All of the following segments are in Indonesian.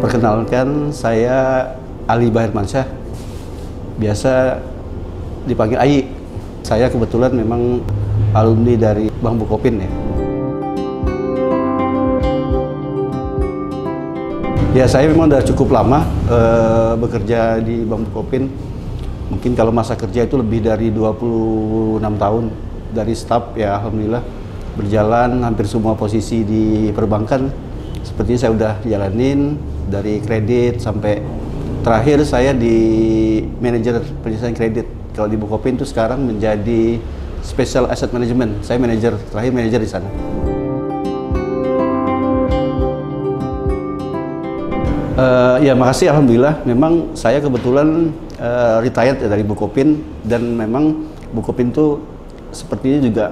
Perkenalkan, saya Ali Bahirmansyah, biasa dipanggil Ai. Saya kebetulan memang alumni dari Bank Bukopin ya. Ya, saya memang sudah cukup lama bekerja di Bank Bukopin. Mungkin kalau masa kerja itu lebih dari 26 tahun. Dari staf ya, alhamdulillah berjalan hampir semua posisi di perbankan. Sepertinya saya udah jalanin dari kredit sampai terakhir saya di manajer penyelesaian kredit. Kalau di Bukopin itu sekarang menjadi Special Asset Management. Saya manajer, terakhir manajer di sana. Ya, makasih, alhamdulillah. Memang saya kebetulan retired ya dari Bukopin, dan memang Bukopin itu sepertinya juga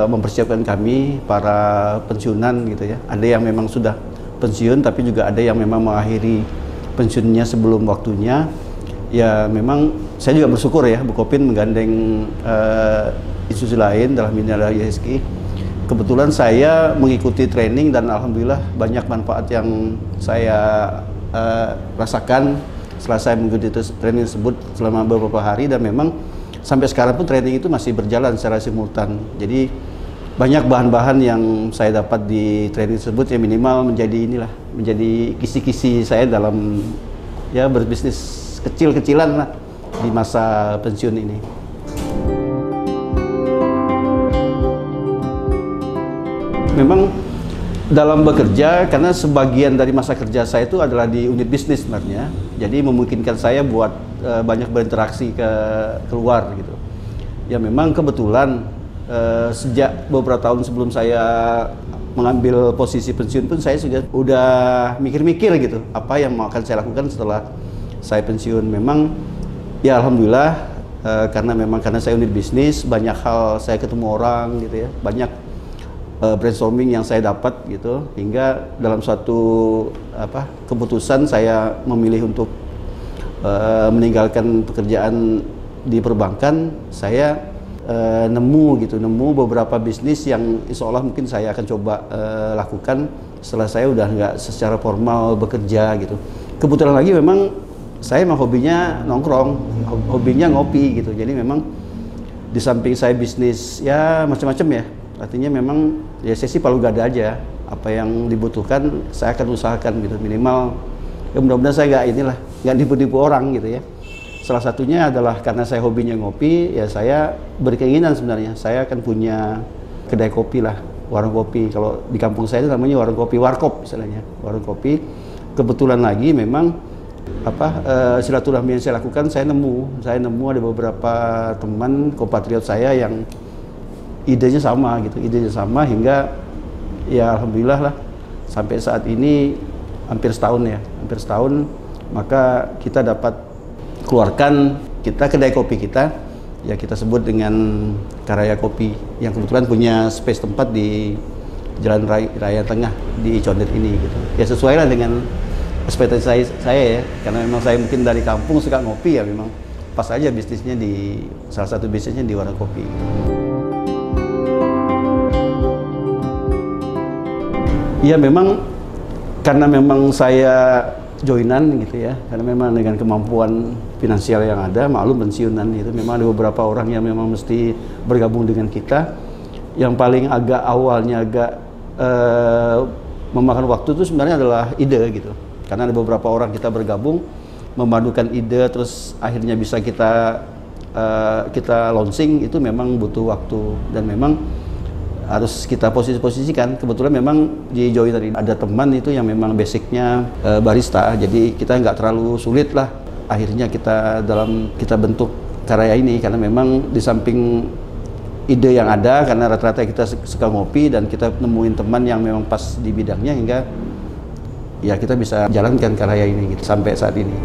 mempersiapkan kami para pensiunan gitu ya. Ada yang memang sudah pensiun, tapi juga ada yang memang mengakhiri pensiunnya sebelum waktunya. Ya, memang saya juga bersyukur ya, Bukopin menggandeng institusi lain dalam ini adalah ISG. Kebetulan saya mengikuti training dan alhamdulillah banyak manfaat yang saya rasakan setelah saya mengikuti training tersebut selama beberapa hari, dan memang sampai sekarang pun training itu masih berjalan secara simultan. Jadi banyak bahan-bahan yang saya dapat di training tersebut yang minimal menjadi kisi-kisi saya dalam ya berbisnis kecil-kecilan lah di masa pensiun ini. Memang dalam bekerja, karena sebagian dari masa kerja saya itu adalah di unit bisnis sebenarnya, jadi memungkinkan saya buat banyak berinteraksi keluar gitu. Ya, memang kebetulan sejak beberapa tahun sebelum saya mengambil posisi pensiun pun saya udah mikir-mikir gitu apa yang akan saya lakukan setelah saya pensiun. Memang ya alhamdulillah karena saya unit bisnis, banyak hal saya ketemu orang gitu ya, banyak brainstorming yang saya dapat gitu, hingga dalam suatu keputusan saya memilih untuk meninggalkan pekerjaan di perbankan. Saya nemu beberapa bisnis yang insya Allah mungkin saya akan coba lakukan setelah saya udah nggak secara formal bekerja gitu. Kebetulan lagi memang saya memang hobinya nongkrong, hobinya ngopi gitu. Jadi memang di samping saya bisnis ya macam-macam ya, artinya memang ya saya sih palu gada aja, apa yang dibutuhkan saya akan usahakan gitu, minimal ya mudah-mudahan saya nggak nipu-nipu orang gitu ya. Salah satunya adalah karena saya hobinya ngopi, ya saya berkeinginan sebenarnya saya akan punya kedai kopi lah, warung kopi. Kalau di kampung saya itu namanya warung kopi, warkop istilahnya, warung kopi. Kebetulan lagi memang silaturahmi yang saya lakukan, saya nemu ada beberapa teman kompatriot saya yang idenya sama gitu, hingga ya alhamdulillah lah sampai saat ini hampir setahun maka kita dapat keluarkan kedai kopi kita, ya kita sebut dengan Karaya Kopi, yang kebetulan punya space tempat di Jalan Raya Tengah di Condet ini gitu. Ya sesuai lah dengan ekspektasi saya ya, karena memang saya mungkin dari kampung suka ngopi, ya memang pas aja bisnisnya salah satu bisnisnya di warung kopi gitu. Ya memang karena memang saya joinan gitu ya, karena memang dengan kemampuan finansial yang ada, maklum pensiunan itu memang ada beberapa orang yang memang mesti bergabung dengan kita. Yang paling awalnya memakan waktu itu sebenarnya adalah ide gitu, karena ada beberapa orang kita bergabung memadukan ide, terus akhirnya bisa kita launching, itu memang butuh waktu dan memang harus kita posisikan. Kebetulan memang di joiner ini ada teman itu yang memang basicnya barista, jadi kita nggak terlalu sulit lah akhirnya kita bentuk Karaya ini, karena memang di samping ide yang ada, karena rata-rata kita suka ngopi dan kita nemuin teman yang memang pas di bidangnya, hingga ya kita bisa jalankan Karaya ini gitu sampai saat ini.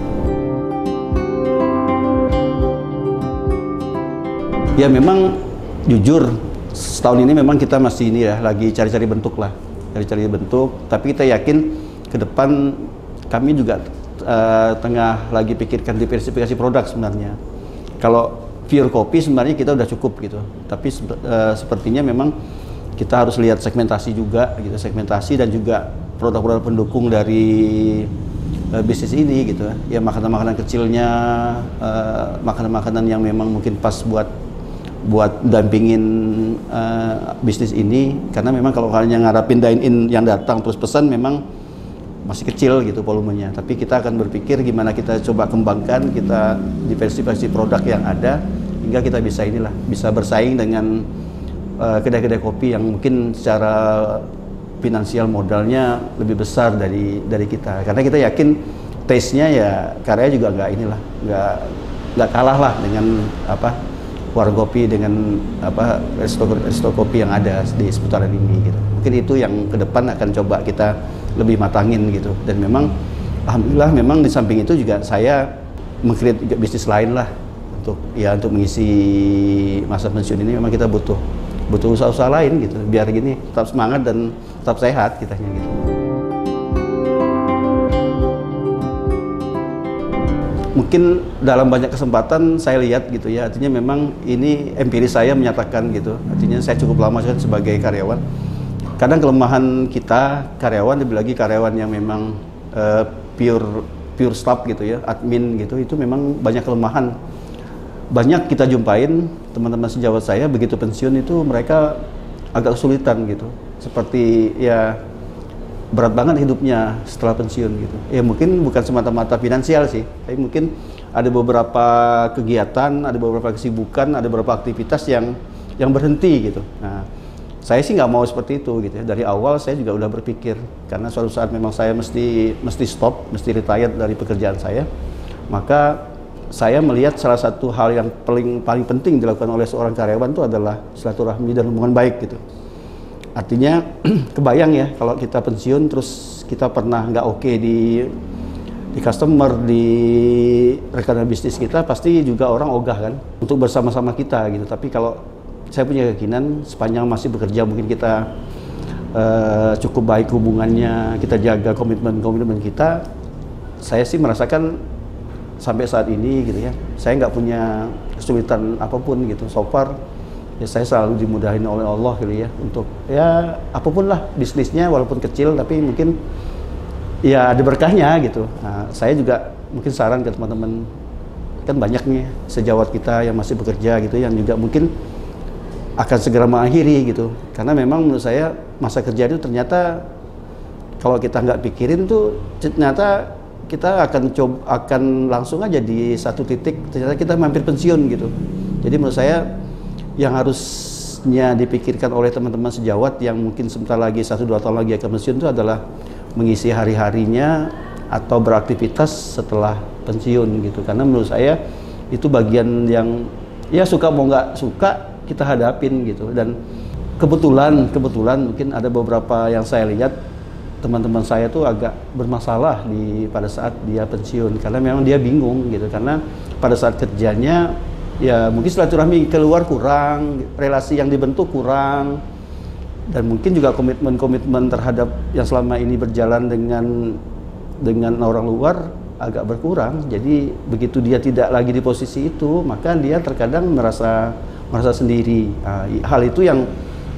Ya memang jujur setahun ini memang kita masih lagi cari-cari bentuk, tapi kita yakin ke depan kami juga tengah lagi pikirkan diversifikasi produk sebenarnya. Kalau pure kopi sebenarnya kita udah cukup gitu, tapi sepertinya memang kita harus lihat segmentasi juga gitu, dan juga produk-produk pendukung dari bisnis ini gitu ya, makanan-makanan kecilnya, makanan-makanan yang memang mungkin pas buat dampingin bisnis ini, karena memang kalau hanya ngarapin dine-in yang datang terus pesan memang masih kecil gitu volumenya. Tapi kita akan berpikir gimana kita coba kembangkan, kita diversifikasi produk yang ada hingga kita bisa bersaing dengan kedai-kedai kopi yang mungkin secara finansial modalnya lebih besar dari kita. Karena kita yakin taste-nya ya karya juga nggak kalah lah dengan warung kopi, dengan resto kopi yang ada di seputaran ini gitu. Mungkin itu yang ke depan akan coba kita lebih matangin gitu. Dan memang alhamdulillah memang di samping itu juga saya meng-create bisnis lain lah untuk mengisi masa pensiun ini. Memang kita butuh usaha-usaha lain gitu biar gini tetap semangat dan tetap sehat kitanya gitu. Mungkin dalam banyak kesempatan saya lihat gitu ya, artinya memang ini empiris saya menyatakan gitu, artinya saya cukup lama kan sebagai karyawan. Kadang kelemahan kita karyawan, lebih lagi karyawan yang memang pure staff gitu ya, admin gitu, itu memang banyak kelemahan. Banyak kita jumpain teman-teman sejawat saya begitu pensiun itu mereka agak kesulitan gitu, seperti ya berat banget hidupnya setelah pensiun gitu. Ya mungkin bukan semata-mata finansial sih, tapi mungkin ada beberapa kegiatan, ada beberapa kesibukan, ada beberapa aktivitas yang berhenti gitu. Nah, saya sih nggak mau seperti itu gitu ya. Dari awal saya juga udah berpikir, karena suatu saat memang saya mesti stop, mesti retired dari pekerjaan saya. Maka saya melihat salah satu hal yang paling penting dilakukan oleh seorang karyawan itu adalah silaturahmi dan hubungan baik gitu. Artinya kebayang ya kalau kita pensiun terus kita pernah nggak oke di customer, di rekan bisnis kita, pasti juga orang ogah kan untuk bersama-sama kita gitu. Tapi kalau saya punya keyakinan sepanjang masih bekerja mungkin kita cukup baik hubungannya, kita jaga komitmen kita. Saya sih merasakan sampai saat ini gitu ya, saya nggak punya kesulitan apapun gitu. So far ya saya selalu dimudahin oleh Allah gitu ya, untuk ya apapun lah bisnisnya, walaupun kecil tapi mungkin ya ada berkahnya gitu. Nah, saya juga mungkin saran ke teman-teman, kan banyak nih sejawat kita yang masih bekerja gitu, yang juga mungkin akan segera mengakhiri gitu. Karena memang menurut saya masa kerja itu ternyata kalau kita nggak pikirin tuh ternyata kita akan langsung aja di satu titik ternyata kita mampir pensiun gitu. Jadi menurut saya yang harusnya dipikirkan oleh teman-teman sejawat yang mungkin sebentar lagi 1-2 tahun lagi akan pensiun itu adalah mengisi hari-harinya atau beraktivitas setelah pensiun gitu. Karena menurut saya itu bagian yang ya suka mau nggak suka kita hadapin gitu. Dan kebetulan mungkin ada beberapa yang saya lihat teman-teman saya tuh agak bermasalah pada saat dia pensiun, karena memang dia bingung gitu, karena pada saat kerjanya ya mungkin silaturahmi keluar kurang, relasi yang dibentuk kurang, dan mungkin juga komitmen terhadap yang selama ini berjalan dengan orang luar agak berkurang. Jadi begitu dia tidak lagi di posisi itu, maka dia terkadang merasa sendiri. Nah, hal itu yang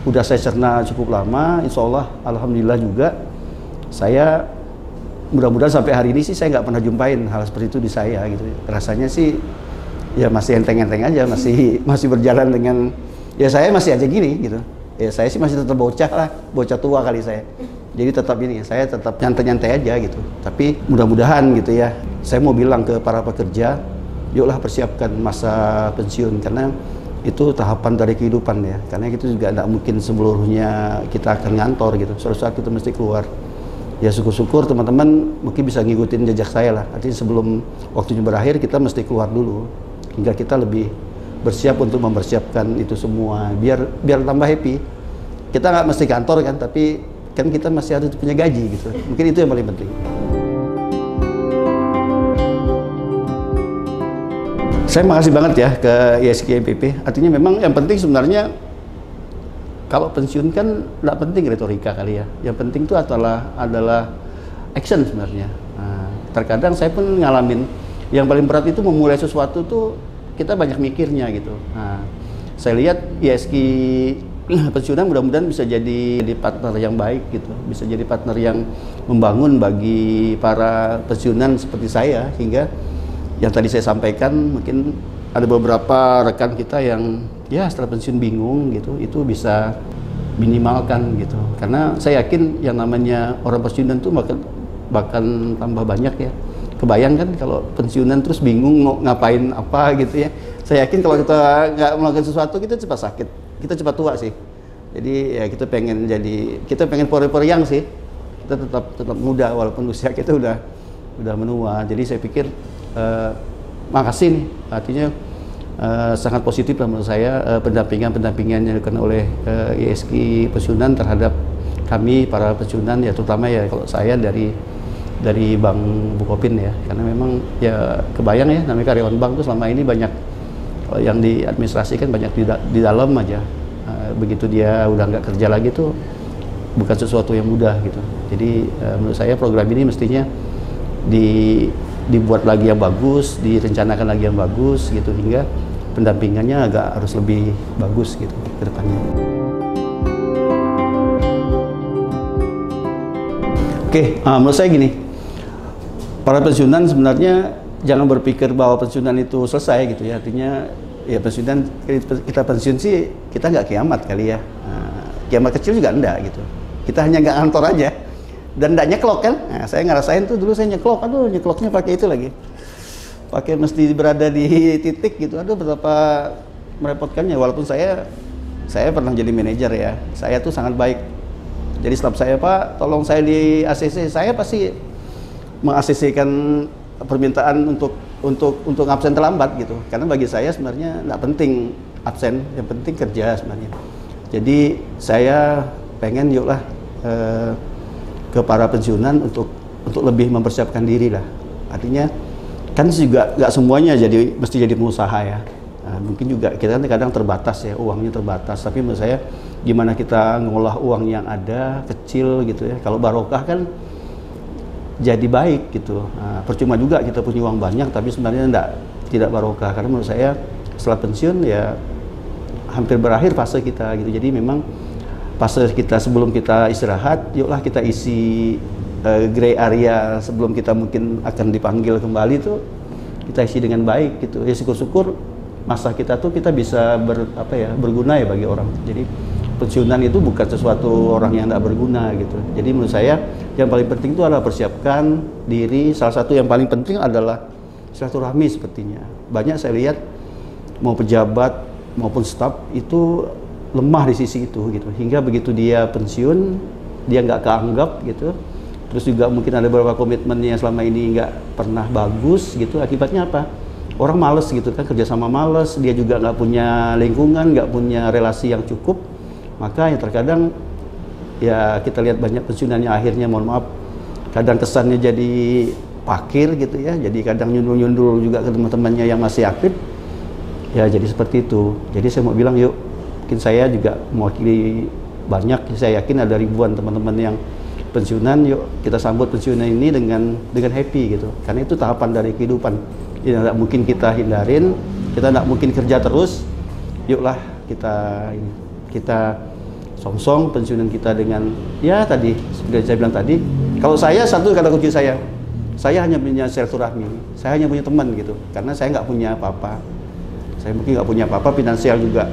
udah saya cerna cukup lama. Insya Allah, alhamdulillah juga saya mudah-mudahan sampai hari ini sih saya nggak pernah jumpain hal seperti itu di saya gitu. Rasanya sih ya masih enteng-enteng aja, masih berjalan dengan ya saya masih aja gini gitu. Ya saya sih masih tetap bocah lah, bocah tua kali saya. Jadi tetap ini, saya tetap nyantai-nyantai aja gitu. Tapi mudah-mudahan gitu ya, saya mau bilang ke para pekerja, yuklah persiapkan masa pensiun, karena itu tahapan dari kehidupan ya. Karena itu juga tidak mungkin seluruhnya kita akan ngantor gitu. Suatu saat kita mesti keluar. Ya syukur-syukur teman-teman mungkin bisa ngikutin jejak saya lah. Artinya sebelum waktunya berakhir kita mesti keluar dulu, hingga kita lebih bersiap untuk mempersiapkan itu semua, biar tambah happy. Kita nggak mesti kantor kan, tapi kan kita masih harus punya gaji gitu. Mungkin itu yang paling penting. Saya makasih banget ya ke ISG MPP. Artinya memang yang penting sebenarnya kalau pensiun kan nggak penting retorika kali ya. Yang penting itu adalah action sebenarnya. Nah, terkadang saya pun ngalamin yang paling berat itu memulai sesuatu tuh kita banyak mikirnya gitu. Nah, saya lihat ISG pensiunan mudah-mudahan bisa jadi partner yang baik gitu, bisa jadi partner yang membangun bagi para pensiunan seperti saya, hingga yang tadi saya sampaikan mungkin ada beberapa rekan kita yang ya setelah pensiun bingung gitu, itu bisa minimalkan gitu, karena saya yakin yang namanya orang pensiunan tuh bahkan tambah banyak ya. Kebayang kan kalau pensiunan terus bingung mau ngapain apa gitu ya. Saya yakin kalau kita nggak melakukan sesuatu, kita cepat sakit, kita cepat tua sih. Jadi ya kita pengen pori-poriang sih. Kita tetap muda walaupun usia kita udah menua. Jadi saya pikir makasih nih, artinya sangat positif lah menurut saya pendampingan yang dilakukan oleh ISG pensiunan terhadap kami para pensiunan, ya terutama ya kalau saya dari Bank Bukopin ya, karena memang ya kebayang ya namanya karyawan bank tuh selama ini banyak yang di administrasi kan banyak di dalam aja. Begitu dia udah nggak kerja lagi tuh bukan sesuatu yang mudah gitu. Jadi menurut saya program ini mestinya dibuat lagi yang bagus, direncanakan lagi yang bagus gitu, hingga pendampingannya agak harus lebih bagus gitu ke depannya. Oke, menurut saya gini, para pensiunan sebenarnya jangan berpikir bahwa pensiunan itu selesai gitu ya. Artinya ya pensiunan, kita pensiun sih kita nggak kiamat kali ya. Kiamat kecil juga enggak gitu. Kita hanya nggak kantor aja dan enggak nyeklok kan. Nah, saya ngerasain tuh dulu saya nyeklok, aduh nyekloknya pakai itu lagi. Pakai mesti berada di titik gitu. Aduh betapa merepotkannya, walaupun saya pernah jadi manajer ya. Saya tuh sangat baik. Jadi staff saya, Pak, tolong saya di ACC, saya pasti meng-ACC-kan permintaan untuk absen terlambat gitu. Karena bagi saya sebenarnya nggak penting absen, yang penting kerja sebenarnya. Jadi saya pengen yuklah ke para pensiunan untuk lebih mempersiapkan diri lah. Artinya kan juga nggak semuanya mesti jadi pengusaha ya. Nah, mungkin juga kita kadang terbatas ya, uangnya terbatas. Tapi menurut saya gimana kita ngolah uang yang ada kecil gitu ya. Kalau barokah kan jadi baik gitu. Nah, percuma juga kita punya uang banyak tapi sebenarnya tidak barokah, karena menurut saya setelah pensiun ya hampir berakhir fase kita gitu. Jadi memang fase kita sebelum kita istirahat, yuklah kita isi gray area sebelum kita mungkin akan dipanggil kembali tuh kita isi dengan baik gitu. Ya syukur-syukur masa kita tuh kita bisa berguna ya bagi orang. Jadi pensiunan itu bukan sesuatu orang yang tidak berguna gitu. Jadi menurut saya yang paling penting itu adalah persiapkan diri. Salah satu yang paling penting adalah silaturahmi sepertinya. Banyak saya lihat mau pejabat maupun staf itu lemah di sisi itu gitu. Hingga begitu dia pensiun dia nggak keanggap gitu. Terus juga mungkin ada beberapa komitmen yang selama ini nggak pernah bagus gitu. Akibatnya apa? Orang males gitu kan, kerjasama males, dia juga nggak punya lingkungan, nggak punya relasi yang cukup. Maka yang terkadang ya kita lihat banyak pensiunan yang akhirnya mohon maaf kadang kesannya jadi pakir gitu ya, jadi kadang nyundul-nyundul juga ke teman-temannya yang masih aktif ya, jadi seperti itu. Jadi saya mau bilang yuk, mungkin saya juga mewakili banyak, saya yakin ada ribuan teman-teman yang pensiunan, yuk kita sambut pensiunan ini dengan happy gitu, karena itu tahapan dari kehidupan. Ini tidak mungkin kita hindarin, kita tidak mungkin kerja terus. Yuklah kita songsong pensiunan kita dengan ya tadi seperti saya bilang tadi. Kalau saya satu kata kunci saya hanya punya silaturahmi, saya hanya punya teman gitu, karena saya nggak punya apa-apa. Saya mungkin nggak punya apa-apa, finansial juga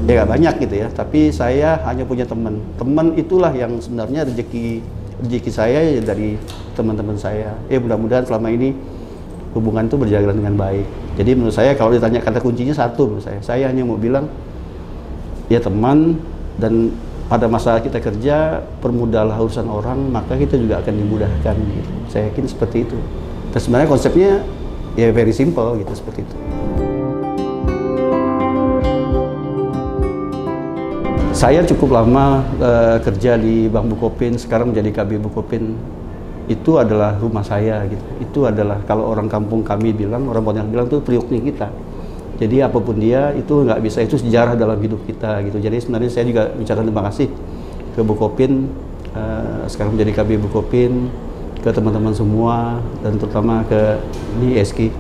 ya nggak banyak gitu ya, tapi saya hanya punya teman. Teman itulah yang sebenarnya rezeki saya ya dari teman-teman saya. Mudah-mudahan selama ini hubungan itu berjalan dengan baik. Jadi menurut saya kalau ditanya kata kuncinya satu, menurut saya hanya mau bilang ya teman, dan pada masa kita kerja permudahlah urusan orang, maka kita juga akan dimudahkan gitu. Saya yakin seperti itu. Dan sebenarnya konsepnya ya very simple gitu, seperti itu. Saya cukup lama kerja di Bank Bukopin, sekarang menjadi KB Bukopin. Itu adalah rumah saya gitu. Itu adalah kalau orang kampung kami bilang, orang Pontianak bilang tuh priuknya kita. Jadi apapun dia itu nggak bisa, itu sejarah dalam hidup kita gitu. Jadi sebenarnya saya juga ucapkan terima kasih ke Bukopin, sekarang menjadi KB Bukopin, ke teman-teman semua, dan terutama ke ISG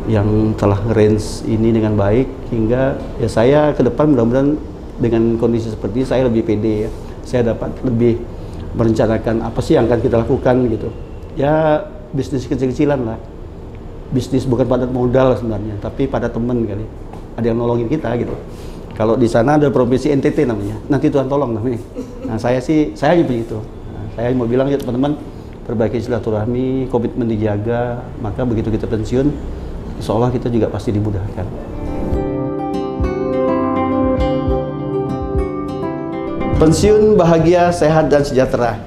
yang telah nge-range ini dengan baik, hingga ya saya ke depan mudah-mudahan dengan kondisi seperti ini saya lebih pede ya. Saya dapat lebih merencanakan apa sih yang akan kita lakukan gitu. Ya bisnis kecil-kecilan lah. Bisnis bukan pada modal sebenarnya, tapi pada teman kali. Ada yang nolongin kita gitu. Kalau di sana ada provinsi NTT namanya, nanti Tuhan tolong namanya. Nah saya begitu. Nah, saya mau bilang ya teman-teman, perbaiki silaturahmi, komitmen dijaga, maka begitu kita pensiun, insya Allah kita juga pasti dimudahkan. Pensiun bahagia, sehat, dan sejahtera.